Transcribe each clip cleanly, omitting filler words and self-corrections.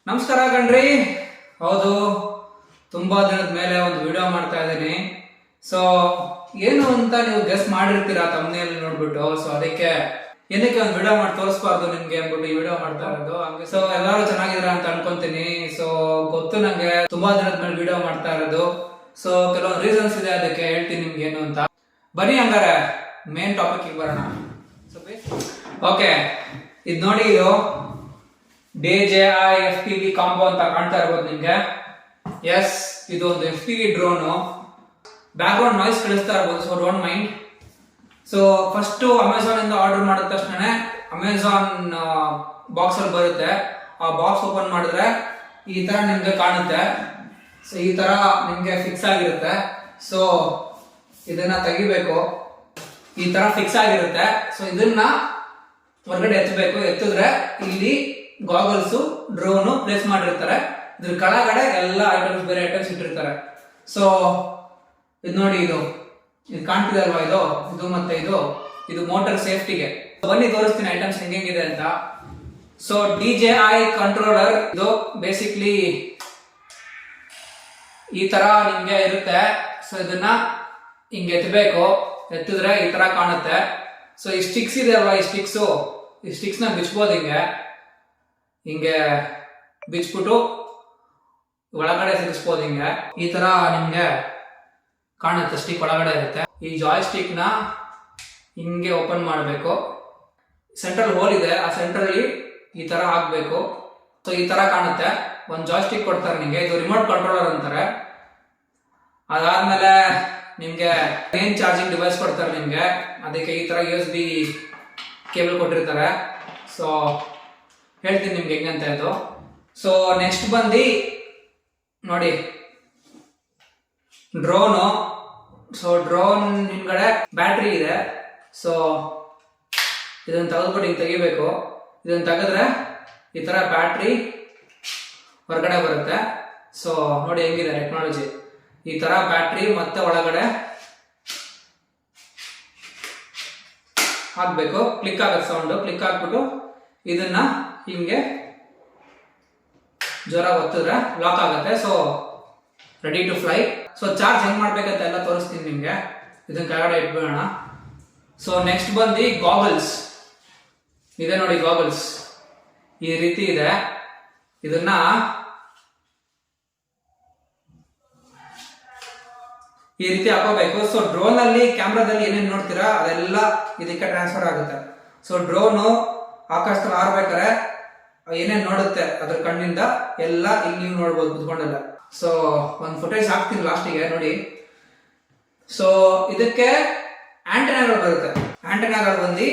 ನಮಸ್ಕಾರ ಕಣ್ರಿ. ಹೌದು, ತುಂಬಾ ದಿನದ ಮೇಲೆ ಒಂದು ವಿಡಿಯೋ ಮಾಡ್ತಾ ಇದ್ದೀನಿ. ಸೊ ಏನು ಅಂತ ನೀವು ಗೆಸ್ ಮಾಡಿರ್ತೀರಾ ತಮ್ಮನೇಲಿ ನೋಡ್ಬಿಟ್ಟು. ಸೊ ಅದಕ್ಕೆ ಏನಕ್ಕೆ ಒಂದು ವಿಡಿಯೋ ಮಾಡಿ ತೋರಿಸ್ಬಾರ್ದು ನಿಮ್ಗೆ ಅಂದ್ಬಿಟ್ಟು ಈ ವಿಡಿಯೋ ಮಾಡ್ತಾ ಇರೋದು. ಹಂಗೆ ಸೊ ಎಲ್ಲರೂ ಚೆನ್ನಾಗಿದ್ರ ಅಂತ ಅನ್ಕೊಂತೀನಿ. ಸೊ ಗೊತ್ತು ನಂಗೆ ತುಂಬಾ ದಿನದ ಮೇಲೆ ವಿಡಿಯೋ ಮಾಡ್ತಾ ಇರೋದು. ಸೊ ಕೆಲವೊಂದು ರೀಸನ್ಸ್ ಇದೆ, ಅದಕ್ಕೆ ಹೇಳ್ತೀನಿ ನಿಮ್ಗೆ ಏನು ಅಂತ. ಬನ್ನಿ ಹಂಗಾರೆ ಮೇನ್ ಟಾಪಿಕ್ ಬರೋಣ. ಓಕೆ, ಇದು ನೋಡಿ, ಇದು Dji Fpv ಕಾಂಬೋ ಅಂತ ಕಾಣ್ತಾ ಇರ್ಬೋದು ನಿಮ್ಗೆ. ಎಸ್, ಇದು ಒಂದು FPV drone. Back ground noise ಕಳಿಸ್ತಾ ಇರ್ಬೋದು, so don't mind. So first Amazon ಇಂದ ಆರ್ಡರ್ ಮಾಡಿದ ತಕ್ಷಣ ಅಮೆಝಾನ್ ಬಾಕ್ಸ್ ಅಲ್ಲಿ ಬರುತ್ತೆ. ಆ ಬಾಕ್ಸ್ ಓಪನ್ ಮಾಡಿದ್ರೆ ಈ ತರ ನಿಮ್ಗೆ ಕಾಣುತ್ತೆ. ಸೊ ಈ ತರ ನಿಮ್ಗೆ ಫಿಕ್ಸ್ ಆಗಿರುತ್ತೆ. ಸೊ ಇದನ್ನ ತೆಗಿಬೇಕು. ಈ ತರ ಫಿಕ್ಸ್ ಆಗಿರುತ್ತೆ. ಸೊ ಇದನ್ನ ಹೊರಗಡೆ ಎತ್ತಬೇಕು. ಎತ್ತಿದ್ರೆ ಇಲ್ಲಿ ಗಾಗಲ್ಸ್ ಡ್ರೋನ್ ಪ್ಲೇಸ್ ಮಾಡಿರ್ತಾರೆ. ಇದ್ರ ಕೆಳಗಡೆ ಎಲ್ಲ ಐಟಮ್ಸ್, ಬೇರೆ ಐಟಮ್ಸ್ ಇಟ್ಟಿರ್ತಾರೆ. ಸೊ ಇದು ನೋಡಿ, ಇದು ಕಾಣ್ತಿದೆ ಅಲ್ವಾ, ಇದು ಮತ್ತೆ ಇದು ಮೋಟರ್ ಸೇಫ್ಟಿಗೆ. ಬನ್ನಿ ತೋರಿಸ್ತೀನಿ ಐಟಮ್ಸ್ ಹೆಂಗಿದೆ ಅಂತ. ಸೊ Dji ಕಂಟ್ರೋಲರ್, ಇದು ಬೇಸಿಕ್ಲಿ ಈ ತರ ನಿಮ್ಗೆ ಇರುತ್ತೆ. ಸೊ ಇದನ್ನ ಹಿಂಗೆ ಎತ್ತಬೇಕು. ಎತ್ತಿದ್ರೆ ಈ ತರ ಕಾಣುತ್ತೆ. ಸೊ ಈ ಸ್ಟಿಕ್ಸ್ ಇದೆ ಅಲ್ವಾ, ಈ ಸ್ಟಿಕ್ಸ್ ನ ಬಿಚ್ಬೋದು. ಹಿಂಗೆ ಬಿಚ್ಬಿಟ್ಟು ಒಳಗಡೆ ಸಿಗಿಸ್ಬೋದು. ಈ ತರ ನಿಮ್ಗೆ ಕಾಣುತ್ತೆ. ಸ್ಟಿಕ್ ಒಳಗಡೆ ಇರುತ್ತೆ. ಈ ಜಾಯ್ ಸ್ಟಿಕ್ ನ ಹಿಂಗೆ ಓಪನ್ ಮಾಡಬೇಕು. ಸೆಂಟ್ರಲ್ ಹೋಲ್ ಇದೆ, ಆ ಸೆಂಟ್ರಲ್ಲಿ ಈ ತರ ಹಾಕ್ಬೇಕು. ಸೊ ಈ ತರ ಕಾಣುತ್ತೆ. ಒಂದು ಜಾಯ್ ಸ್ಟಿಕ್ ಕೊಡ್ತಾರೆ ನಿಮ್ಗೆ. ಇದು ರಿಮೋಟ್ ಕಂಟ್ರೋಲರ್ ಅಂತಾರೆ. ಅದಾದ್ಮೇಲೆ ನಿಮ್ಗೆ ಮೇನ್ ಚಾರ್ಜಿಂಗ್ ಡಿವೈಸ್ ಕೊಡ್ತಾರೆ ನಿಮ್ಗೆ. ಅದಕ್ಕೆ ಈ ತರ USB ಕೇಬಲ್ ಕೊಟ್ಟಿರ್ತಾರೆ. ಸೊ ಹೇಳ್ತೀನಿ ನಿಮ್ಗೆ ಹೆಂಗಂತ ಇದು. ಸೊ ನೆಕ್ಸ್ಟ್ ಬಂದು ನೋಡಿ, ಡ್ರೋನು. ಸೊ ಡ್ರೋನ್ ಹಿಂದ್ಗಡೆ ಬ್ಯಾಟ್ರಿ ಇದೆ. ಸೊ ಇದನ್ನ ತೆಗೆದ್ಬಿಟ್ಟು ಹಿಂಗೆ ತೆಗಿಬೇಕು. ಇದನ್ನ ತೆಗೆದ್ರೆ ಈ ತರ ಬ್ಯಾಟ್ರಿ ಹೊರಗಡೆ ಬರುತ್ತೆ. ಸೊ ನೋಡಿ ಹೆಂಗಿದೆ ಟೆಕ್ನಾಲಜಿ. ಈ ತರ ಬ್ಯಾಟ್ರಿ ಮತ್ತೆ ಒಳಗಡೆ ಹಾಕ್ಬೇಕು. ಕ್ಲಿಕ್ ಆಗತ್ತೆ ಸೌಂಡ್. ಕ್ಲಿಕ್ ಹಾಕ್ಬಿಟ್ಟು ಇದನ್ನ ಹಿಂಗೆ ಜೋರ ಒತ್ತಿದ್ರೆ ಲಾಕ್ ಆಗುತ್ತೆ. So ready to fly. So charge ಹೆಂಗ್ ಮಾಡ್ಬೇಕಂತ ಎಲ್ಲ ತೋರಿಸ್ತೀನಿ ನಿಮ್ಗೆ. ಇದನ್ನ ಕೆಳಗಡೆ ಇಟ್ಬಿಡೋಣ. ಸೊ ನೆಕ್ಸ್ಟ್ ಬಂದು ಗಾಗಲ್ಸ್ ಇದೆ ನೋಡಿ. ಗಾಗಲ್ಸ್ ಈ ರೀತಿ ಇದೆ. ಇದನ್ನ ಈ ರೀತಿ ಹಾಕೋಬೇಕು. ಸೊ ಡ್ರೋನ್ ಅಲ್ಲಿ ಕ್ಯಾಮ್ರಾದಲ್ಲಿ ಏನೇನು ನೋಡ್ತೀರಾ ಅದೆಲ್ಲ ಇದಕ್ಕೆ ಟ್ರಾನ್ಸ್ಫರ್ ಆಗುತ್ತೆ. ಸೊ ಡ್ರೋನು ಆಕಾಶದಲ್ಲಿ ಹಾರ್ಬೇಕಾರೆ ಏನೇನ್ ನೋಡುತ್ತೆ ಅದ್ರ ಕಣ್ಣಿಂದ ಎಲ್ಲ ಇಲ್ಲಿ ನೀವು ನೋಡ್ಬೋದು ಕುತ್ಕೊಂಡೆಲ್ಲ. ಸೊ ಒಂದು ಫುಟೇಜ್ ಹಾಕ್ತೀನಿ ಲಾಸ್ಟಿಗೆ ನೋಡಿ. ಸೊ ಇದಕ್ಕೆ ಆಂಟೆನಾಗಳು ಬರುತ್ತೆ. ಆಂಟೆನಾಗಳು ಬಂದು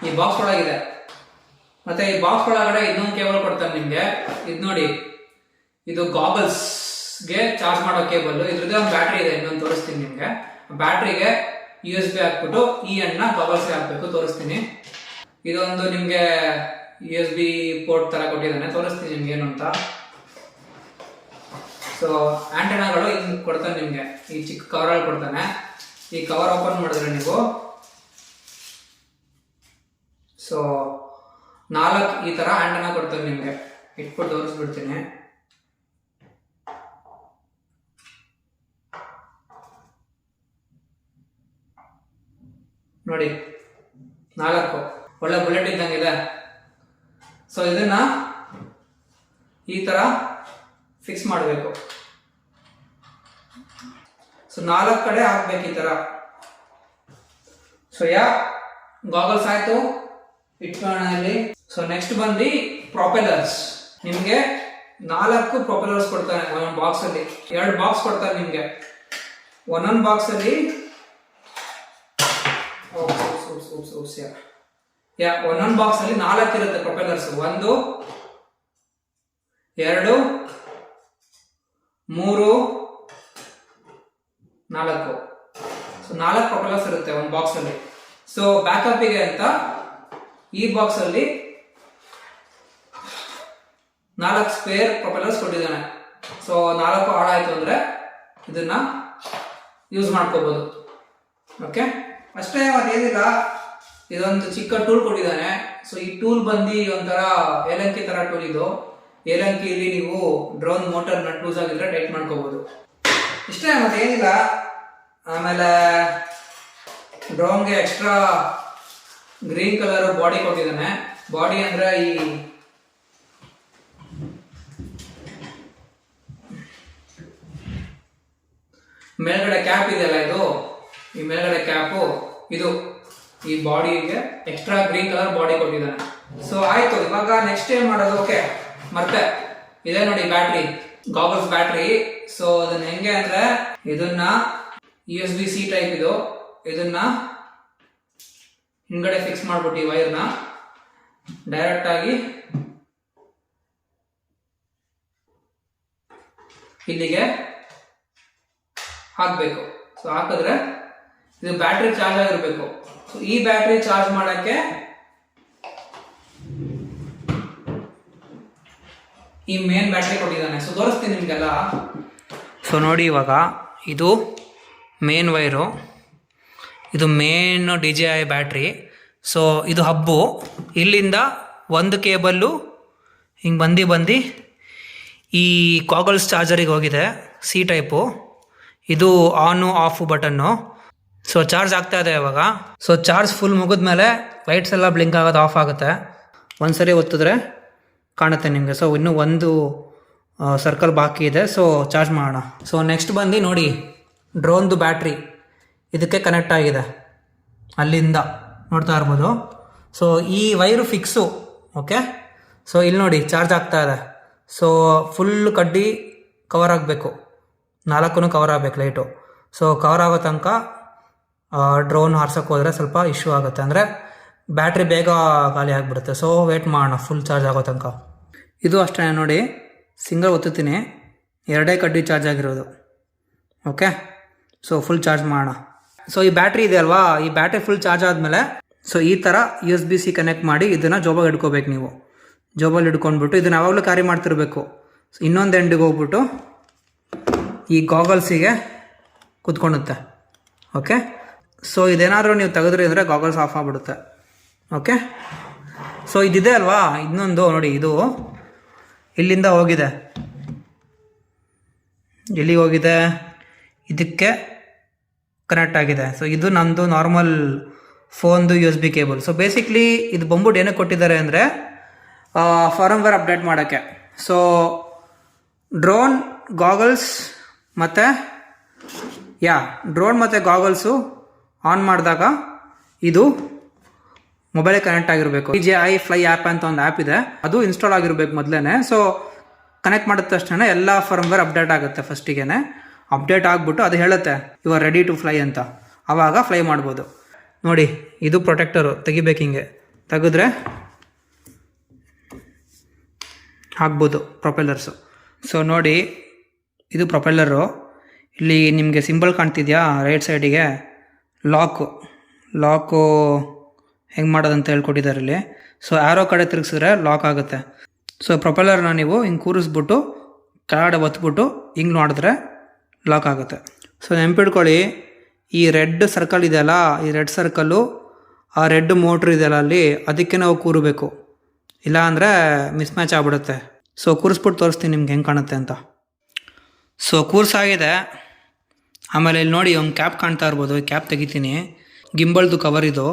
ಈ ಬಾಕ್ಸ್ ಒಳಗಿದೆ. ಮತ್ತೆ ಈ ಬಾಕ್ಸ್ ಒಳಗಡೆ ಇನ್ನೊಂದು ಕೇಬಲ್ ಕೊಡ್ತಾರೆ ನಿಮ್ಗೆ. ಇದು ನೋಡಿ, ಇದು ಗಾಗಲ್ಸ್ ಗೆ ಚಾರ್ಜ್ ಮಾಡೋ ಕೇಬಲ್. ಇದ್ರದ್ದೇ ಒಂದು ಬ್ಯಾಟ್ರಿ ಇದೆ, ಇನ್ನೊಂದು ತೋರಿಸ್ತೀನಿ ನಿಮ್ಗೆ. ಬ್ಯಾಟ್ರಿಗೆ USB ಹಾಕ್ಬಿಟ್ಟು ಈ ಅನ್ನ ಗಾಗಲ್ಸ್ ಹಾಕ್ಬೇಕು. ತೋರಿಸ್ತೀನಿ. ಇದೊಂದು ನಿಮ್ಗೆ USB ಪೋರ್ಟ್ ತರ ಕೊಟ್ಟಿದ್ದಾನೆ. ತೋರಿಸ್ತೀನಿ ನಿಮ್ಗೆ ಏನು ಅಂತ. ಸೊ ಆಂಟೆನಾಗಳು ಹಿಂಗ್ ಕೊಡ್ತಾನೆ ನಿಮ್ಗೆ. ಈ ಚಿಕ್ಕ ಕವರ್ ಅಲ್ಲಿ ಕೊಡ್ತಾನೆ. ಈ ಕವರ್ ಓಪನ್ ಮಾಡಿದ್ರೆ ನೀವು ಸೊ 4 ಈ ತರ ಆಂಟೆನಾ ಕೊಡ್ತಾರೆ ನಿಮ್ಗೆ. ಇಟ್ಬಿಟ್ಟು ತೋರಿಸ್ಬಿಡ್ತೀನಿ. ನೋಡಿ, 4 ಒಳ್ಳೆ ಬುಲೆಟ್ ಇದ್ದಂಗಿದೆ. ಸೊ ಇದನ್ನ ಈ ತರ ಫಿಕ್ಸ್ ಮಾಡಬೇಕು. ಸೊ 4 ಕಡೆ ಹಾಕ್ಬೇಕು ಈ ತರ. ಸೊ ಗಾಗಲ್ಸ್ ಆಯ್ತು, ಇಟ್ಕೋಣ ಇಲ್ಲಿ. ಸೊ ನೆಕ್ಸ್ಟ್ ಬಂದು ಪ್ರೊಪೆಲರ್ಸ್. ನಿಮ್ಗೆ 4 ಪ್ರೊಪೆಲರ್ಸ್ ಕೊಡ್ತಾನೆ ಒಂದೊಂದು ಬಾಕ್ಸ್ ಅಲ್ಲಿ. 2 ಬಾಕ್ಸ್ ಕೊಡ್ತಾರೆ ನಿಮ್ಗೆ. ಒಂದೊಂದು ಬಾಕ್ಸ್ ಅಲ್ಲಿ ಒಂದೊಂದು ಬಾಕ್ಸ್ ಅಲ್ಲಿ 4 ಇರುತ್ತೆ ಪ್ರೊಪೆಲರ್ಸ್. 1 2 3 4. ಸೊ 4 ಪ್ರೊಪೆಲರ್ಸ್ ಇರುತ್ತೆ ಒಂದು ಬಾಕ್ಸ್ ಅಲ್ಲಿ. ಸೊ ಬ್ಯಾಕಪ್ ಗೆ ಅಂತ ಈ ಬಾಕ್ಸ್ ಅಲ್ಲಿ 4 ಸ್ಪೇರ್ ಪ್ರೊಪೆಲರ್ಸ್ ಕೊಟ್ಟಿದ್ದಾನೆ. ಸೊ 4 ಹಾಳಾಯಿತು ಅಂದರೆ ಇದನ್ನು ಯೂಸ್ ಮಾಡ್ಕೋಬೋದು. ಓಕೆ, ಅಷ್ಟೇ ಅದೇನಿಲ್ಲ, ಇದೊಂದು ಚಿಕ್ಕ ಟೂಲ್ ಕೊಟ್ಟಿದ್ದಾನೆ. ಸೊ ಈ ಟೂಲ್ ಬಂದು ಒಂಥರ ಏಲಕ್ಕಿ ಥರ ಟೂಲ್ ಇದು. ಏಲಕ್ಕಿಯಲ್ಲಿ ನೀವು ಡ್ರೋನ್ ಮೋಟರ್ ನಟ್ ಲೂಸ್ ಆಗಿದ್ರೆ ಟೈಟ್ ಮಾಡ್ಕೋಬೋದು. ಇಷ್ಟೇ, ಮತ್ತೆ ಏನಿಲ್ಲ. ಆಮೇಲೆ ಡ್ರೋನ್ಗೆ ಎಕ್ಸ್ಟ್ರಾ ಗ್ರೀನ್ ಕಲರ್ ಬಾಡಿ ಕೊಟ್ಟಿದ್ದಾನೆ. ಬಾಡಿ ಅಂದರೆ ಈ ಮೇಲ್ಗಡೆ ಕ್ಯಾಪ್ ಇದೆಯಲ್ಲ, ಈ ಮೇಲ್ಗಡೆ ಕ್ಯಾಪು ಇದು ಈ ಬಾಡಿಗೆ ಎಕ್ಸ್ಟ್ರಾ ಗ್ರೀನ್ ಕಲರ್ ಬಾಡಿ ಕೊಟ್ಟಿದ್ದಾನೆ. ಸೊ ಆಯ್ತು, ಇವಾಗ ನೆಕ್ಸ್ಟ್ ಏನ್ ಮಾಡೋದು? ಓಕೆ, ಮತ್ತೆ ಇದೆ ನೋಡಿ ಬ್ಯಾಟ್ರಿ, ಗಾಗಲ್ಸ್ ಬ್ಯಾಟ್ರಿ. ಸೊ ಅದನ್ನ ಹೆಂಗೆ ಅಂದ್ರೆ ಇದನ್ನ USB-C ಟೈಪ್ ಇದು. ಇದನ್ನ ಹಿಂಗಡೆ ಫಿಕ್ಸ್ ಮಾಡ್ಬಿಟ್ಟು ಈ ವೈರ್ನ ಡೈರೆಕ್ಟ್ ಆಗಿ ಇಲ್ಲಿಗೆ ಹಾಕಬೇಕು. ಸೊ ಹಾಕಿದ್ರೆ ಇದು ಬ್ಯಾಟ್ರಿ ಚಾರ್ಜ್ ಆಗಿರ್ಬೇಕು. ಸೊ ಈ ಬ್ಯಾಟ್ರಿ ಚಾರ್ಜ್ ಮಾಡಕ್ಕೆ ಈ ಮೇನ್ ಬ್ಯಾಟ್ರಿ ಕೊಟ್ಟಿದ್ದಾನೆ. ಸೊ ತೋರಿಸ್ತೀನಿ ನಿಮಗೆಲ್ಲ. ಸೊ ನೋಡಿ, ಇವಾಗ ಇದು ಮೇನ್ ವೈರು, ಇದು ಮೇನ್ DJI ಬ್ಯಾಟ್ರಿ. ಸೊ ಇದು ಹಬ್ಬು. ಇಲ್ಲಿಂದ ಒಂದು ಕೇಬಲ್ಲು ಹಿಂಗೆ ಬಂದು ಈ ಕಾಗಲ್ಸ್ ಚಾರ್ಜರಿಗೆ ಹೋಗಿದೆ, C ಟೈಪು. ಇದು ಆನು ಆಫ್ ಬಟನ್ನು. ಸೊ ಚಾರ್ಜ್ ಆಗ್ತಾ ಇದೆ ಇವಾಗ. ಸೊ ಚಾರ್ಜ್ ಫುಲ್ ಮುಗಿದ್ಮೇಲೆ ಲೈಟ್ಸ್ ಎಲ್ಲ ಬ್ಲಿಂಕ್ ಆಗೋದು ಆಫ್ ಆಗುತ್ತೆ. ಒಂದ್ಸರಿ ಒತ್ತಿದ್ರೆ ಕಾಣುತ್ತೆ ನಿಮಗೆ. ಸೊ ಇನ್ನೂ ಒಂದು ಸರ್ಕಲ್ ಬಾಕಿ ಇದೆ. ಸೊ ಚಾರ್ಜ್ ಮಾಡೋಣ. ಸೊ ನೆಕ್ಸ್ಟ್ ಬಂದು ನೋಡಿ, ಡ್ರೋನ್ದು ಬ್ಯಾಟ್ರಿ ಇದಕ್ಕೆ ಕನೆಕ್ಟ್ ಆಗಿದೆ, ಅಲ್ಲಿಂದ ನೋಡ್ತಾ ಇರ್ಬೋದು. ಸೊ ಈ ವೈರು ಫಿಕ್ಸು. ಓಕೆ, ಸೊ ಇಲ್ಲಿ ನೋಡಿ ಚಾರ್ಜ್ ಆಗ್ತಾ ಇದೆ. ಸೊ ಫುಲ್ ಕಡ್ಡಿ ಕವರ್ ಆಗಬೇಕು, 4 ಕವರ್ ಆಗಬೇಕು ಲೈಟು. ಸೊ ಕವರ್ ಆಗೋ ತನಕ ಡ್ರೋನ್ ಹಾರ್ಸೋಕ್ಕೆ ಹೋದರೆ ಸ್ವಲ್ಪ ಇಶ್ಯೂ ಆಗುತ್ತೆ, ಅಂದರೆ ಬ್ಯಾಟ್ರಿ ಬೇಗ ಖಾಲಿ ಆಗಿಬಿಡುತ್ತೆ. ಸೊ ವೇಟ್ ಮಾಡೋಣ ಫುಲ್ ಚಾರ್ಜ್ ಆಗೋ ತನಕ. ಇದು ಅಷ್ಟೇ ನೋಡಿ, ಸಿಂಗಲ್ ಒತ್ತುತ್ತೀನಿ, 2 ಕಡ್ಡಿ ಚಾರ್ಜ್ ಆಗಿರೋದು. ಓಕೆ, ಸೊ ಫುಲ್ ಚಾರ್ಜ್ ಮಾಡೋಣ. ಸೊ ಈ ಬ್ಯಾಟ್ರಿ ಇದೆ ಅಲ್ವಾ, ಈ ಬ್ಯಾಟ್ರಿ ಫುಲ್ ಚಾರ್ಜ್ ಆದಮೇಲೆ ಸೊ ಈ ಥರ USB-C ಕನೆಕ್ಟ್ ಮಾಡಿ ಇದನ್ನು ಜೋಬಾಗಿ ಹಿಡ್ಕೋಬೇಕು. ನೀವು ಜೋಬಲ್ಲಿ ಹಿಡ್ಕೊಂಡ್ಬಿಟ್ಟು ಇದನ್ನು ಯಾವಾಗಲೂ ಕ್ಯಾರಿ ಮಾಡ್ತಿರ್ಬೇಕು. ಸೊ ಇನ್ನೊಂದು ಎಂಡಿಗೆ ಹೋಗ್ಬಿಟ್ಟು ಈ ಗಾಗಲ್ಸಿಗೆ ಕುತ್ಕೊಳ್ಳುತ್ತೆ. ಓಕೆ, ಸೊ ಇದೇನಾದರೂ ನೀವು ತೆಗೆದ್ರಿ ಅಂದರೆ ಗಾಗಲ್ಸ್ ಆಫ್ ಆಗಿಬಿಡುತ್ತೆ. ಓಕೆ, ಸೊ ಇದಿದೆ ಅಲ್ವಾ, ಇನ್ನೊಂದು ನೋಡಿ, ಇದು ಇಲ್ಲಿಂದ ಹೋಗಿದೆ, ಎಲ್ಲಿಗೆ ಹೋಗಿದೆ, ಇದಕ್ಕೆ ಕನೆಕ್ಟ್ ಆಗಿದೆ. ಸೊ ಇದು ನಮ್ಮದು ನಾರ್ಮಲ್ ಫೋನ್ದು USB ಕೇಬಲ್. ಸೊ ಬೇಸಿಕ್ಲಿ ಇದು ಬಂದ್ಬಿಟ್ಟು ಏನಕ್ಕೆ ಕೊಟ್ಟಿದ್ದಾರೆ ಅಂದರೆ ಫಾರ್ಮ್ವೇರ್ ಅಪ್ಡೇಟ್ ಮಾಡೋಕ್ಕೆ. ಸೊ ಡ್ರೋನ್ ಗಾಗಲ್ಸ್ ಮತ್ತು ಡ್ರೋನ್ ಮತ್ತು ಗಾಗಲ್ಸು ಆನ್ ಮಾಡಿದಾಗ ಇದು ಮೊಬೈಲಿಗೆ ಕನೆಕ್ಟ್ ಆಗಿರಬೇಕು. DJI ಫ್ಲೈ ಆ್ಯಪ್ ಅಂತ ಒಂದು ಆ್ಯಪ್ ಇದೆ, ಅದು ಇನ್ಸ್ಟಾಲ್ ಆಗಿರಬೇಕು ಮೊದಲೇ. ಸೊ ಕನೆಕ್ಟ್ ಮಾಡಿದ ತಕ್ಷಣ ಎಲ್ಲ ಫರ್ಮ್ವೇರ್ ಅಪ್ಡೇಟ್ ಆಗುತ್ತೆ. ಫಸ್ಟಿಗೆ ಅಪ್ಡೇಟ್ ಆಗಿಬಿಟ್ಟು ಅದು ಹೇಳುತ್ತೆ you are ready to fly ಅಂತ. ಆವಾಗ ಫ್ಲೈ ಮಾಡ್ಬೋದು. ನೋಡಿ, ಇದು ಪ್ರೊಟೆಕ್ಟರು ತೆಗಿಬೇಕು, ಹಿಂಗೆ ತೆಗೆದ್ರೆ ಹಾಕ್ಬೋದು ಪ್ರೊಪೆಲ್ಲರ್ಸು. ಸೊ ನೋಡಿ, ಇದು ಪ್ರೊಪೆಲ್ಲರು. ಇಲ್ಲಿ ನಿಮಗೆ ಸಿಂಬಲ್ ಕಾಣ್ತಿದೆಯಾ ರೈಟ್ ಸೈಡಿಗೆ, ಲಾಕು ಹೆಂಗೆ ಮಾಡೋದಂತ ಹೇಳ್ಕೊಟ್ಟಿದ್ದಾರೆ ಇಲ್ಲಿ. ಸೊ ಆರೋ ಕಡೆ ತಿರುಗಿಸಿದ್ರೆ ಲಾಕ್ ಆಗುತ್ತೆ. ಸೊ ಪ್ರೊಪೆಲ್ಲರ್ನ ನೀವು ಹಿಂಗೆ ಕೂರಿಸ್ಬಿಟ್ಟು ಕೆಳಗಡೆ ಒತ್ಬಿಟ್ಟು ಹಿಂಗೆ ನೋಡಿದ್ರೆ ಲಾಕ್ ಆಗುತ್ತೆ. ಸೊ ನೆನ್ಪಿಡ್ಕೊಳ್ಳಿ, ಈ ರೆಡ್ ಸರ್ಕಲ್ ಇದೆಯಲ್ಲ, ಈ ರೆಡ್ ಸರ್ಕಲ್ಲು ಆ ರೆಡ್ ಮೋಟ್ರ್ ಇದೆಯಲ್ಲ ಅಲ್ಲಿ, ಅದಕ್ಕೆ ನಾವು ಕೂರಬೇಕು, ಇಲ್ಲ ಅಂದರೆ ಮಿಸ್ ಮ್ಯಾಚ್ ಆಗ್ಬಿಡುತ್ತೆ. ಸೊ ಕೂರಿಸ್ಬಿಟ್ಟು ತೋರಿಸ್ತೀನಿ ನಿಮ್ಗೆ ಹೆಂಗೆ ಕಾಣುತ್ತೆ ಅಂತ. ಸೊ ಕೂರ್ಸಾಗಿದೆ. ಆಮೇಲೆ ಇಲ್ಲಿ ನೋಡಿ ಒಂದು ಕ್ಯಾಪ್ ಕಾಣ್ತಾ ಇರ್ಬೋದು, ಈ ಕ್ಯಾಪ್ ತೆಗಿತೀನಿ. ಗಿಂಬಲ್ದು ಕವರ್ ಇದು,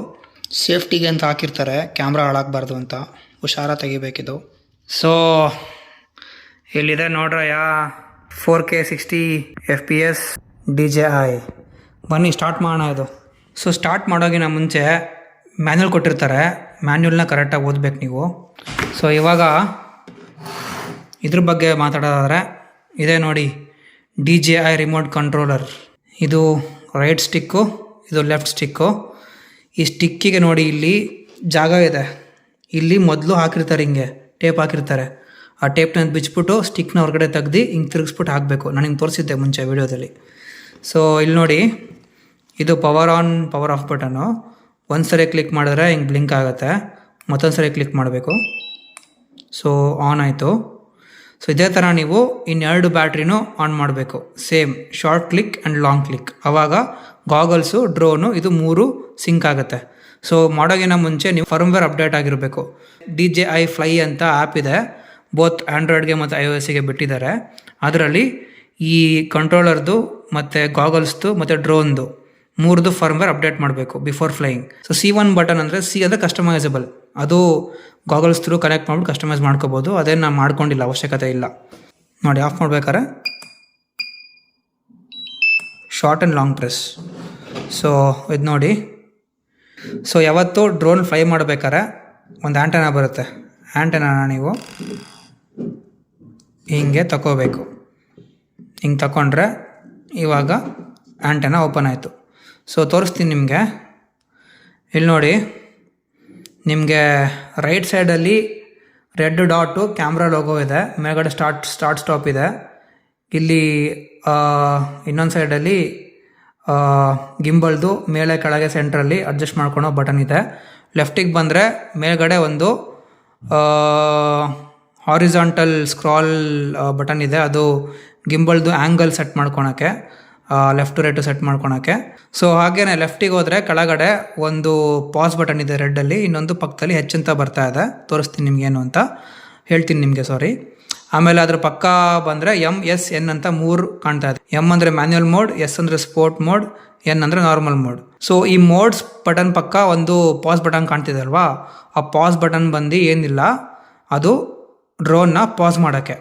ಸೇಫ್ಟಿಗೆ ಅಂತ ಹಾಕಿರ್ತಾರೆ, ಕ್ಯಾಮ್ರಾ ಹಾಳಾಗಬಾರ್ದು ಅಂತ, ಹುಷಾರ ತೆಗಿಬೇಕಿದು. ಸೊ ಇಲ್ಲಿದೆ ನೋಡ್ರಯ್ಯ, 4K 60 FPS DJI. ಬನ್ನಿ ಸ್ಟಾರ್ಟ್ ಮಾಡೋಣ ಇದು. ಸೊ ಸ್ಟಾರ್ಟ್ ಮಾಡೋಗಿನ ಮುಂಚೆ ಮ್ಯಾನ್ಯುವಲ್ ಕೊಟ್ಟಿರ್ತಾರೆ, ಮ್ಯಾನ್ಯುವಲ್ನ ಕರೆಕ್ಟಾಗಿ ಓದಬೇಕು ನೀವು. ಸೊ ಇವಾಗ ಇದ್ರ ಬಗ್ಗೆ ಮಾತಾಡೋದಾದರೆ ಇದೆ ನೋಡಿ, DJI ರಿಮೋಟ್ ಕಂಟ್ರೋಲರ್. ಇದು ರೈಟ್ ಸ್ಟಿಕ್ಕು, ಇದು ಲೆಫ್ಟ್ ಸ್ಟಿಕ್ಕು. ಈ ಸ್ಟಿಕ್ಕಿಗೆ ನೋಡಿ ಇಲ್ಲಿ ಜಾಗ ಇದೆ, ಇಲ್ಲಿ ಮೊದಲು ಹಾಕಿರ್ತಾರೆ, ಹಿಂಗೆ ಟೇಪ್ ಹಾಕಿರ್ತಾರೆ. ಆ ಟೇಪ್ನ ಬಿಚ್ಬಿಟ್ಟು ಸ್ಟಿಕ್ನ ಹೊರಗಡೆ ತೆಗ್ದು ಹಿಂಗೆ ತಿರುಗಿಸ್ಬಿಟ್ಟು ಹಾಕಬೇಕು. ನಾನು ಹಿಂಗೆ ತೋರಿಸಿದ್ದೆ ಮುಂಚೆ ವೀಡಿಯೋದಲ್ಲಿ. ಸೊ ಇಲ್ಲಿ ನೋಡಿ, ಇದು power on power of button. ಒಂದು ಸರಿ ಕ್ಲಿಕ್ ಮಾಡಿದ್ರೆ ಹಿಂಗೆ ಬ್ಲಿಂಕ್ ಆಗುತ್ತೆ, ಮತ್ತೊಂದು ಸರಿ ಕ್ಲಿಕ್ ಮಾಡಬೇಕು. ಸೊ ಆನ್ ಆಯಿತು. ಸೊ ಇದೇ ಥರ ನೀವು ಇನ್ನೆರಡು ಬ್ಯಾಟ್ರಿನೂ ಆನ್ ಮಾಡಬೇಕು, same short click and long click. ಆವಾಗ ಗಾಗಲ್ಸು, ಡ್ರೋನು ಇದು 3 ಸಿಂಕ್ ಆಗುತ್ತೆ. ಸೊ ಮಾಡೋಗಿನ ಮುಂಚೆ ನೀವು ಫರ್ಮ್ವೇರ್ ಅಪ್ಡೇಟ್ ಆಗಿರಬೇಕು. DJI Fly ಅಂತ ಆ್ಯಪ್ ಇದೆ, ಬೋತ್ ಆ್ಯಂಡ್ರಾಯ್ಡ್ಗೆ ಮತ್ತು iOSಗೆ ಬಿಟ್ಟಿದ್ದಾರೆ. ಅದರಲ್ಲಿ ಈ ಕಂಟ್ರೋಲರ್ದು ಮತ್ತು ಗಾಗಲ್ಸ್ದು ಮತ್ತು ಡ್ರೋನ್ದು 3 ಫರ್ಮ್ವೇರ್ ಅಪ್ಡೇಟ್ ಮಾಡಬೇಕು before flying. So C1 button ಅಂದರೆ C ಅಂದರೆ ಕಸ್ಟಮೈಸಬಲ್, ಅದು ಗಾಗಲ್ಸ್ ಥ್ರೂ ಕನೆಕ್ಟ್ ಮಾಡ್ಬಿಟ್ಟು ಕಸ್ಟಮೈಸ್ ಮಾಡ್ಕೋಬೋದು. ಅದೇನು ನಾನು ಮಾಡ್ಕೊಂಡಿಲ್ಲ, ಅವಶ್ಯಕತೆ ಇಲ್ಲ. ನೋಡಿ ಆಫ್ ಮಾಡ್ಬೇಕಾರೆ short and long press. So ಇದು ನೋಡಿ. ಸೊ ಯಾವತ್ತು ಡ್ರೋನ್ ಫ್ಲೈ ಮಾಡಬೇಕಾದ್ರೆ ಒಂದು ಆ್ಯಂಟೆನಾ ಬರುತ್ತೆ, ಆ್ಯಂಟೆನಾನ ನೀವು ಹಿಂಗೆ ತಗೋಬೇಕು. ಹಿಂಗೆ ತಗೊಂಡ್ರೆ ಇವಾಗ ಆ್ಯಂಟೆನಾ ಓಪನ್ ಆಯಿತು. ಸೊ ತೋರಿಸ್ತೀನಿ ನಿಮಗೆ. ಇಲ್ಲಿ ನೋಡಿ, ನಿಮಗೆ ರೈಟ್ ಸೈಡಲ್ಲಿ ರೆಡ್ ಡಾಟು ಕ್ಯಾಮ್ರಾ ಲೋಗೋ ಇದೆ, ಮೇಲ್ಗಡೆ ಸ್ಟಾರ್ಟ್ ಸ್ಟಾಪ್ ಇದೆ. ಇಲ್ಲಿ ಇನ್ನೊಂದು ಸೈಡಲ್ಲಿ ಗಿಂಬಲ್ದು ಮೇಲೆ ಕೆಳಗೆ ಸೆಂಟ್ರಲ್ಲಿ ಅಡ್ಜಸ್ಟ್ ಮಾಡ್ಕೊಳೋ ಬಟನ್ ಇದೆ. ಲೆಫ್ಟಿಗೆ ಬಂದರೆ ಮೇಲ್ಗಡೆ ಒಂದು ಹಾರಿಜಾಂಟಲ್ ಸ್ಕ್ರಾಲ್ ಬಟನ್ ಇದೆ, ಅದು ಗಿಂಬಲ್ದು ಆ್ಯಂಗಲ್ ಸೆಟ್ ಮಾಡ್ಕೊಳಕ್ಕೆ, ಲೆಫ್ಟ್ ಟು ರೈಟು ಸೆಟ್ ಮಾಡ್ಕೊಳಕ್ಕೆ. ಸೊ ಹಾಗೇನೆ ಲೆಫ್ಟಿಗೆ ಹೋದರೆ ಕೆಳಗಡೆ ಒಂದು ಪಾಸ್ ಬಟನ್ ಇದೆ ರೆಡ್ಡಲ್ಲಿ, ಇನ್ನೊಂದು ಪಕ್ಕದಲ್ಲಿ ಹೆಚ್ ಅಂತ ಬರ್ತಾ ಇದೆ. ತೋರಿಸ್ತೀನಿ ನಿಮಗೇನು ಅಂತ ಹೇಳ್ತೀನಿ ನಿಮಗೆ, ಸಾರಿ. ಆಮೇಲೆ ಅದ್ರ ಪಕ್ಕ ಬಂದರೆ MSN ಅಂತ 3 ಕಾಣ್ತಾ ಇದೆ. M ಅಂದರೆ ಮ್ಯಾನ್ಯುವಲ್ ಮೋಡ್, S ಅಂದರೆ ಸ್ಪೋರ್ಟ್ ಮೋಡ್, N ಅಂದರೆ ನಾರ್ಮಲ್ ಮೋಡ್. ಸೊ ಈ ಮೋಡ್ಸ್ ಬಟನ್ ಪಕ್ಕ ಒಂದು ಪಾಸ್ ಬಟನ್ ಕಾಣ್ತಿದೆ ಅಲ್ವಾ, ಆ ಪಾಸ್ ಬಟನ್ ಬಂದು ಏನಿಲ್ಲ, ಅದು ಡ್ರೋನ್ನ ಪಾಸ್ ಮಾಡೋಕ್ಕೆ.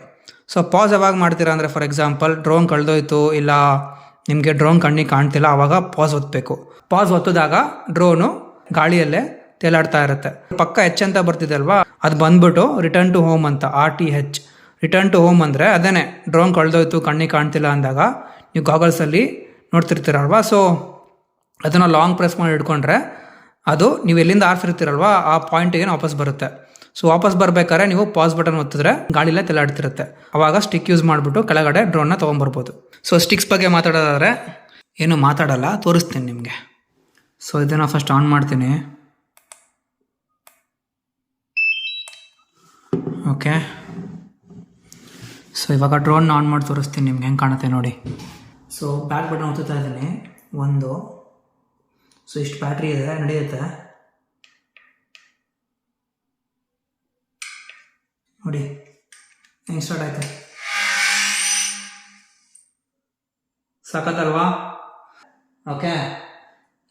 ಸೊ ಪಾಸ್ ಯಾವಾಗ ಮಾಡ್ತೀರಾ ಅಂದರೆ, ಫಾರ್ ಎಕ್ಸಾಂಪಲ್ ಡ್ರೋನ್ ಕಳೆದೋಯ್ತು, ಇಲ್ಲ ನಿಮಗೆ ಡ್ರೋನ್ ಕಣ್ಣಿಗೆ ಕಾಣ್ತಿಲ್ಲ, ಆವಾಗ ಪಾಸ್ ಒತ್ತಬೇಕು. ಪಾಸ್ ಒತ್ತಿದಾಗ ಡ್ರೋನು ಗಾಳಿಯಲ್ಲೇ ತೇಲಾಡ್ತಾ ಇರುತ್ತೆ. ಪಕ್ಕ H ಅಂತ ಬರ್ತಿದೆ ಅಲ್ವಾ, ಅದು ಬಂದ್ಬಿಟ್ಟು ರಿಟರ್ನ್ ಟು ಹೋಮ್ ಅಂತ, RTH. ರಿಟರ್ನ್ ಟು ಹೋಮ್ ಅಂದರೆ ಅದೇನೆ, ಡ್ರೋನ್ ಕಳೆದೋಯ್ತು ಕಣ್ಣಿಗೆ ಕಾಣ್ತಿಲ್ಲ ಅಂದಾಗ ನೀವು ಗಾಗಲ್ಸಲ್ಲಿ ನೋಡ್ತಿರ್ತೀರಲ್ವಾ. ಸೊ ಅದನ್ನು ಲಾಂಗ್ ಪ್ರೆಸ್ ಮಾಡಿ ಹಿಡ್ಕೊಂಡ್ರೆ ಅದು ನೀವು ಎಲ್ಲಿಂದ ಆರಿಸಿರ್ತೀರಲ್ವಾ ಆ ಪಾಯಿಂಟಿಗೆ ವಾಪಸ್ ಬರುತ್ತೆ. ಸೊ ವಾಪಸ್ ಬರಬೇಕಾದ್ರೆ ನೀವು ಪಾಸ್ ಬಟನ್ ಒತ್ತಿದ್ರೆ ಗಾಳಿಲೇ ತೇಲಾಡ್ತಿರುತ್ತೆ. ಆವಾಗ ಸ್ಟಿಕ್ ಯೂಸ್ ಮಾಡಿಬಿಟ್ಟು ಕೆಳಗಡೆ ಡ್ರೋನ್ನ ತೊಗೊಂಬರ್ಬೋದು. ಸೊ ಸ್ಟಿಕ್ಸ್ ಬಗ್ಗೆ ಮಾತಾಡೋದಾದರೆ ಏನು ಮಾತಾಡಲ್ಲ, ತೋರಿಸ್ತೀನಿ ನಿಮಗೆ. ಸೊ ಇದನ್ನು ಫಸ್ಟ್ ಆನ್ ಮಾಡ್ತೀನಿ. ಓಕೆ, ಸೊ ಇವಾಗ ಡ್ರೋನ್ನ ಆನ್ ಮಾಡಿ ತೋರಿಸ್ತೀನಿ ನಿಮ್ಗೆ ಹೆಂಗೆ ಕಾಣುತ್ತೆ ನೋಡಿ. ಸೊ ಬ್ಯಾಕ್ ಬಟನ್ ಒತ್ತುತ್ತಾ ಇದ್ದೀನಿ, ಒಂದು. ಸೊ ಇಷ್ಟು ಬ್ಯಾಟ್ರಿ ಇದೆ, ನಡೆಯುತ್ತೆ ನೋಡಿ ಹೆಂಗೆ ಸ್ಟಾರ್ಟ್ ಆಯ್ತು, ಸಾಕತ್ತಲ್ವಾ. ಓಕೆ,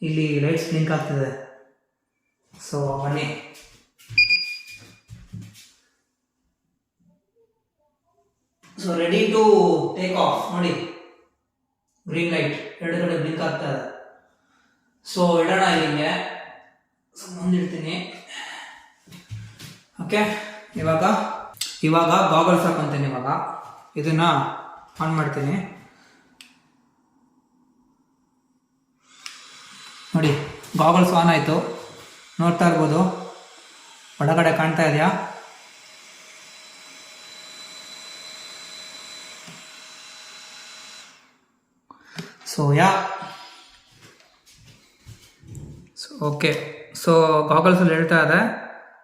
ಇಲ್ಲಿ ಲೈಟ್ಸ್ ಬ್ಲಿಂಕ್ ಆಗ್ತಿದೆ. ಸೊ ಬನ್ನಿ, so ready to take off. ನೋಡಿ ಗ್ರೀನ್ ಲೈಟ್ ಎರಡು ಕಡೆ ಬ್ಲಿಂಕ್ ಆಗ್ತಾ ಇದೆ. ಸೊ ಇಡೋಣ ಇಲ್ಲಿಗೆ, ಸೊ ಮುಂದಿಡ್ತೀನಿ. ಓಕೆ, ಇವಾಗ ಗಾಗಲ್ಸ್ ಹಾಕೊಂತೀನಿ. ಇವಾಗ ಇದನ್ನ ಆನ್ ಮಾಡ್ತೀನಿ. ನೋಡಿ ಗಾಗಲ್ಸ್ ಆನ್ ಆಯಿತು, ನೋಡ್ತಾ ಇರ್ಬೋದು, ಒಳಗಡೆ ಕಾಣ್ತಾ ಇದೆಯಾ. ಸೊ ಓಕೆ, ಸೊ ಗಾಗಲ್ಸಲ್ಲಿ ಹೇಳ್ತಾ ಇದೆ,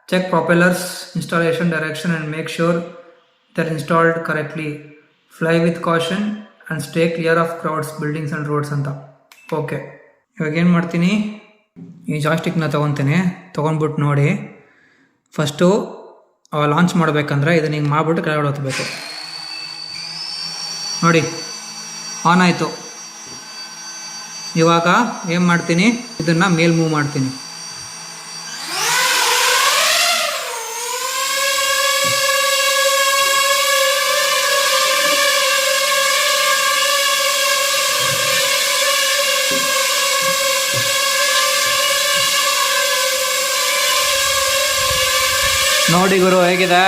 check propellers installation direction and make sure they're installed correctly, fly with caution and stay clear of crowds, buildings and roads ಅಂತ. ಓಕೆ, ಇವಾಗ ಏನು ಮಾಡ್ತೀನಿ, ಈ ಜಾಯ್ಸ್ಟಿಕ್ನ ತೊಗೊತೀನಿ. ತೊಗೊಂಡ್ಬಿಟ್ಟು ನೋಡಿ, ಫಸ್ಟು ಲಾಂಚ್ ಮಾಡಬೇಕಂದ್ರೆ ಇದನ್ನ ಹಿಂಗೆ ಮಾಡಿಬಿಟ್ಟು ಕೆಳಗಡೆ ಹೊತ್ತಬೇಕು. ನೋಡಿ ಆನ್ ಆಯಿತು. ಇವಾಗ ಏನು ಮಾಡ್ತೀನಿ, ಇದನ್ನು ಮೇಲ್ ಮೂವ್ ಮಾಡ್ತೀನಿ. ನೋಡಿ ಗುರು ಹೇಗಿದೆ,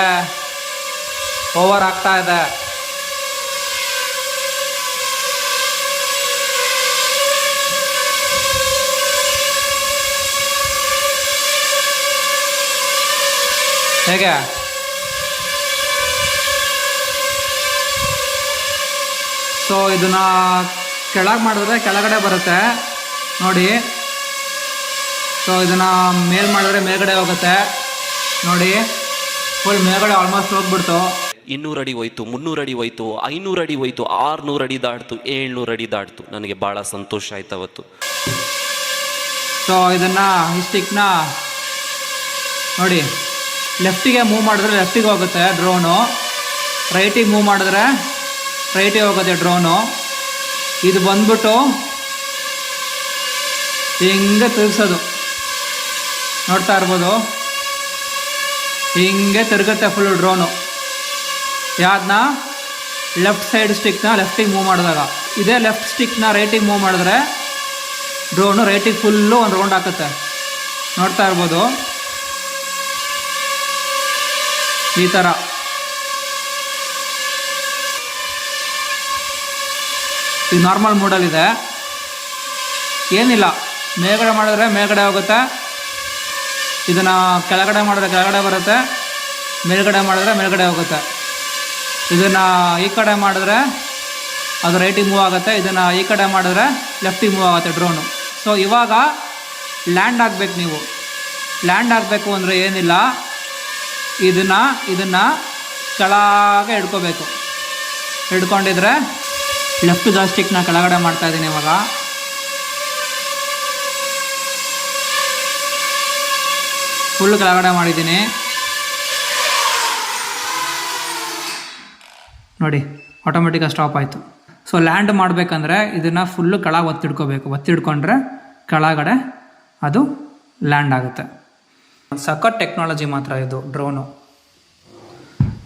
ಓವರ್ ಆಗ್ತಾ ಇದೆ. ಹೇಗೆ ಸೊ ಇದನ್ನ ಕೆಳಗೆ ಮಾಡಿದ್ರೆ ಕೆಳಗಡೆ ಬರುತ್ತೆ ನೋಡಿ. ಸೊ ಇದನ್ನ ಮೇಲ್ ಮಾಡಿದ್ರೆ ಮೇಲ್ಗಡೆ ಹೋಗುತ್ತೆ ನೋಡಿ. ಫುಲ್ ಮೇಲ್ಗಡೆ ಆಲ್ಮೋಸ್ಟ್ ಹೋಗ್ಬಿಡ್ತು. 200 ಅಡಿ ಹೋಯ್ತು, 300 ಅಡಿ ಹೋಯ್ತು, 500 ಅಡಿ ಹೋಯ್ತು, 600 ಅಡಿ ದಾಟ್ತು, 700 ಅಡಿ ದಾಟ್ತು. ನನಗೆ ಭಾಳ ಸಂತೋಷ ಆಯ್ತು ಅವತ್ತು. ಸೊ ಇದನ್ನು ಈ ಸ್ಟಿಕ್ನ ನೋಡಿ, ಲೆಫ್ಟಿಗೆ ಮೂವ್ ಮಾಡಿದ್ರೆ ಲೆಫ್ಟಿಗೆ ಹೋಗುತ್ತೆ ಡ್ರೋನು, ರೈಟಿಗೆ ಮೂವ್ ಮಾಡಿದ್ರೆ ರೈಟಿಗೆ ಹೋಗುತ್ತೆ ಡ್ರೋನು. ಇದು ಬಂದ್ಬಿಟ್ಟು ಹಿಂಗೆ ತಿರುಗಿಸೋದು ನೋಡ್ತಾ ಇರ್ಬೋದು, ಹಿಂಗೆ ತಿರುಗುತ್ತೆ ಫುಲ್ ಡ್ರೋನು. ಯಾವ್ದನ್ನ ಲೆಫ್ಟ್ ಸೈಡ್ ಸ್ಟಿಕ್ನ ಲೆಫ್ಟಿಗೆ ಮೂವ್ ಮಾಡಿದಾಗ, ಇದೇ ಲೆಫ್ಟ್ ಸ್ಟಿಕ್ನ ರೈಟಿಗೆ ಮೂವ್ ಮಾಡಿದ್ರೆ ಡ್ರೋನು ರೈಟಿಗೆ ಫುಲ್ಲು ಒಂದು ರೌಂಡ್ ಹಾಕುತ್ತೆ. ನೋಡ್ತಾ ಇರ್ಬೋದು ಈ ಥರ. ಇದು ನಾರ್ಮಲ್ ಮೋಡಲ್ಲಿದೆ, ಏನಿಲ್ಲ. ಮೇಲ್ಗಡೆ ಮಾಡಿದ್ರೆ ಮೇಲ್ಗಡೆ ಹೋಗುತ್ತೆ, ಇದನ್ನು ಕೆಳಗಡೆ ಮಾಡಿದ್ರೆ ಕೆಳಗಡೆ ಬರುತ್ತೆ, ಮೇಲ್ಗಡೆ ಮಾಡಿದ್ರೆ ಮೇಲ್ಗಡೆ ಹೋಗುತ್ತೆ. ಇದನ್ನು ಈ ಕಡೆ ಮಾಡಿದ್ರೆ ಅದು ರೈಟಿಗೆ ಮೂವ್ ಆಗುತ್ತೆ, ಇದನ್ನು ಈ ಕಡೆ ಮಾಡಿದ್ರೆ ಲೆಫ್ಟಿಗೆ ಮೂವ್ ಆಗುತ್ತೆ ಡ್ರೋನು. ಸೊ ಇವಾಗ ಲ್ಯಾಂಡ್ ಆಗಬೇಕು. ನೀವು ಲ್ಯಾಂಡ್ ಆಗಬೇಕು ಅಂದರೆ ಏನಿಲ್ಲ, ಇದನ್ನು ಕೆಳಗೆ ಹಿಡ್ಕೋಬೇಕು. ಹಿಡ್ಕೊಂಡಿದ್ರೆ ಲೆಫ್ಟ್ ಜಾಸ್ಟಿಕ್ನ ಕೆಳಗಡೆ ಮಾಡ್ತಾಯಿದ್ದೀನಿ ಇವಾಗ. ಫುಲ್ ಕೆಳಗಡೆ ಮಾಡಿದ್ದೀನಿ ನೋಡಿ, ಆಟೋಮೆಟಿಕಾಗಿ ಸ್ಟಾಪ್ ಆಯಿತು. ಸೊ ಲ್ಯಾಂಡ್ ಮಾಡಬೇಕಂದ್ರೆ ಇದನ್ನು ಫುಲ್ಲು ಕೆಳಗೆ ಒತ್ತಿಡ್ಕೋಬೇಕು. ಒತ್ತಿಡ್ಕೊಂಡ್ರೆ ಕೆಳಗಡೆ ಅದು ಲ್ಯಾಂಡ್ ಆಗುತ್ತೆ. ಸಖತ್ ಟೆಕ್ನಾಲಜಿ ಮಾತ್ರ ಇದು ಡ್ರೋನು.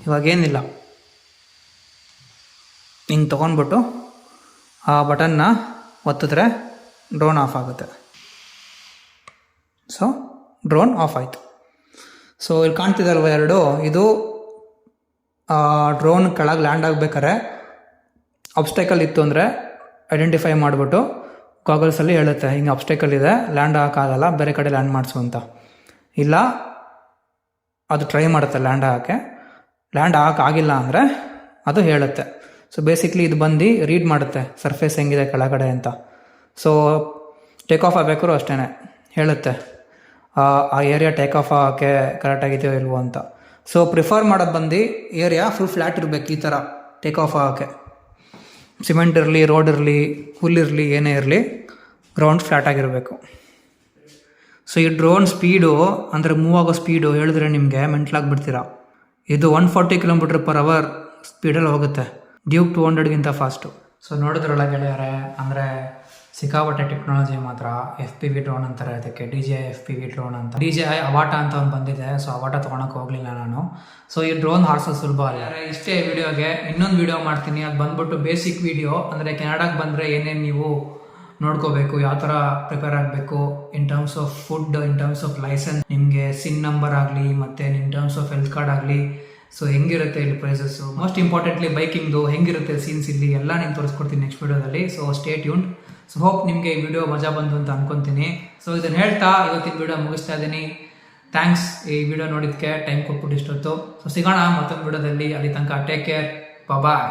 ಇವಾಗೇನಿಲ್ಲ, ಹಿಂಗೆ ತೊಗೊಂಡ್ಬಿಟ್ಟು ಆ ಬಟನ್ನ ಒತ್ತಿದ್ರೆ ಡ್ರೋನ್ ಆಫ್ ಆಗುತ್ತೆ. ಸೊ ಡ್ರೋನ್ ಆಫ್ ಆಯಿತು. ಸೊ ಇಲ್ಲಿ ಕಾಣ್ತಿದಲ್ವ ಎರಡು, ಇದು ಡ್ರೋನ್ ಕೆಳಗೆ ಲ್ಯಾಂಡ್ ಆಗಬೇಕಾದ್ರೆ ಅಬ್ಸ್ಟೈಕಲ್ ಇತ್ತು ಅಂದರೆ ಐಡೆಂಟಿಫೈ ಮಾಡಿಬಿಟ್ಟು ಗಾಗಲ್ಸಲ್ಲಿ ಹೇಳುತ್ತೆ, ಹಿಂಗೆ ಅಬ್ಸ್ಟೈಕಲ್ ಇದೆ, ಲ್ಯಾಂಡ್ ಆಗೋಕ್ಕಾಗಲ್ಲ, ಬೇರೆ ಕಡೆ ಲ್ಯಾಂಡ್ ಮಾಡಿಸು ಅಂತ. ಇಲ್ಲ ಅದು ಟ್ರೈ ಮಾಡುತ್ತೆ ಲ್ಯಾಂಡ್ ಆಗೋಕ್ಕೆ, ಲ್ಯಾಂಡ್ ಆಗೋಕ್ಕಾಗಿಲ್ಲ ಅಂದರೆ ಅದು ಹೇಳುತ್ತೆ. ಸೊ ಬೇಸಿಕ್ಲಿ ಇದು ಬಂದು ರೀಡ್ ಮಾಡುತ್ತೆ ಸರ್ಫೇಸ್ ಹೆಂಗಿದೆ ಕೆಳಗಡೆ ಅಂತ. ಸೊ ಟೇಕ್ ಆಫ್ ಆಗಬೇಕಾದ್ರೂ ಅಷ್ಟೇ ಹೇಳುತ್ತೆ, ಆ ಏರಿಯಾ ಟೇಕ್ ಆಫ್ ಆಗೋಕ್ಕೆ ಕರೆಕ್ಟಾಗಿದೆಯೋ ಇಲ್ವೋ ಅಂತ. ಸೊ ಪ್ರಿಫರ್ ಮಾಡೋದು ಬಂದು ಏರಿಯಾ ಫುಲ್ ಫ್ಲ್ಯಾಟ್ ಇರಬೇಕು ಈ ಥರ ಟೇಕ್ ಆಫ್ ಆಗೋಕ್ಕೆ. ಸಿಮೆಂಟ್ ಇರಲಿ, ರೋಡ್ ಇರಲಿ, ಹುಲ್ಲಿರಲಿ, ಏನೇ ಇರಲಿ, ಗ್ರೌಂಡ್ ಫ್ಲ್ಯಾಟ್ ಆಗಿರಬೇಕು. ಸೊ ಈ ಡ್ರೋನ್ ಸ್ಪೀಡು ಅಂದರೆ ಮೂವ್ ಆಗೋ ಸ್ಪೀಡು ಹೇಳಿದ್ರೆ ನಿಮಗೆ ಮೆಂಟ್ಲಾಗ್ಬಿಡ್ತೀರ. ಇದು 140 km/h ಸ್ಪೀಡಲ್ಲಿ ಹೋಗುತ್ತೆ, ಡ್ಯೂಕ್ 200ಗಿಂತ ಫಾಸ್ಟು. ಸೊ ನೋಡಿದ್ರಲ್ಲ ಗೆಳೆಯರೆ, ಅಂದರೆ ಸಿಕ್ಕಾಪಟ್ಟೆ ಟೆಕ್ನಾಲಜಿ ಮಾತ್ರ. FPV ಡ್ರೋನ್ ಅಂತಾರೆ ಅದಕ್ಕೆ, DJI FPV ಡ್ರೋನ್ ಅಂತ. DJI ಅವಾಟ ಅಂತ ಒಂದು ಬಂದಿದೆ. ಸೊ ಅವಾಟ ತೊಗೊಳಕ್ಕೆ ಹೋಗಲಿಲ್ಲ ನಾನು. ಸೊ ಈ ಡ್ರೋನ್ ಹಾರಿಸೋದು ಸುಲಭ ಅಲ್ಲ. ಇಷ್ಟೇ ವಿಡಿಯೋಗೆ ಇನ್ನೊಂದು ವಿಡಿಯೋ ಮಾಡ್ತೀನಿ, ಅದು ಬಂದ್ಬಿಟ್ಟು ಬೇಸಿಕ್ ವಿಡಿಯೋ. ಅಂದರೆ ಕೆನಡಾಗೆ ಬಂದರೆ ಏನೇನು ನೀವು ನೋಡ್ಕೋಬೇಕು, ಯಾವ ಥರ ಪ್ರಿಪೇರ್ ಆಗಬೇಕು in terms of food, in terms of license, ನಿಮಗೆ ಸಿನ್ ನಂಬರ್ ಆಗಲಿ, ಮತ್ತು in terms of health card ಆಗಲಿ. ಸೊ ಹೆಂಗಿರುತ್ತೆ ಇಲ್ಲಿ ಪ್ರೈಸಸ್ಸು, ಮೋಸ್ಟ್ ಇಂಪಾರ್ಟೆಂಟ್ಲಿ ಬೈಕಿಂಗ್ದು ಹೆಂಗಿರುತ್ತೆ ಸೀನ್ಸ್ ಇಲ್ಲಿ ಎಲ್ಲ ನಾನು ತೋರಿಸ್ಕೊಡ್ತೀನಿ ನೆಕ್ಸ್ಟ್ ವಿಡಿಯೋದಲ್ಲಿ. So stay tuned. So hope ನಿಮಗೆ ಈ ವಿಡಿಯೋ ಮಜಾ ಬಂತು ಅಂತ ಅನ್ಕೊತೀನಿ. ಸೊ ಇದನ್ನು ಹೇಳ್ತಾ ಇವತ್ತಿನ ವಿಡಿಯೋ ಮುಗಿಸ್ತಾ ಇದ್ದೀನಿ. ಥ್ಯಾಂಕ್ಸ್ ಈ ವಿಡಿಯೋ ನೋಡಿದ್ದಕ್ಕೆ, ಟೈಮ್ ಕೊಟ್ಬಿಟ್ಟು ಇಷ್ಟೊತ್ತು. ಸೊ ಸಿಗೋಣ ಮತ್ತೊಂದು ವಿಡಿಯೋದಲ್ಲಿ. ಅಲ್ಲಿ ತನಕ ಟೇಕ್ ಕೇರ್, ಬಾಯ್.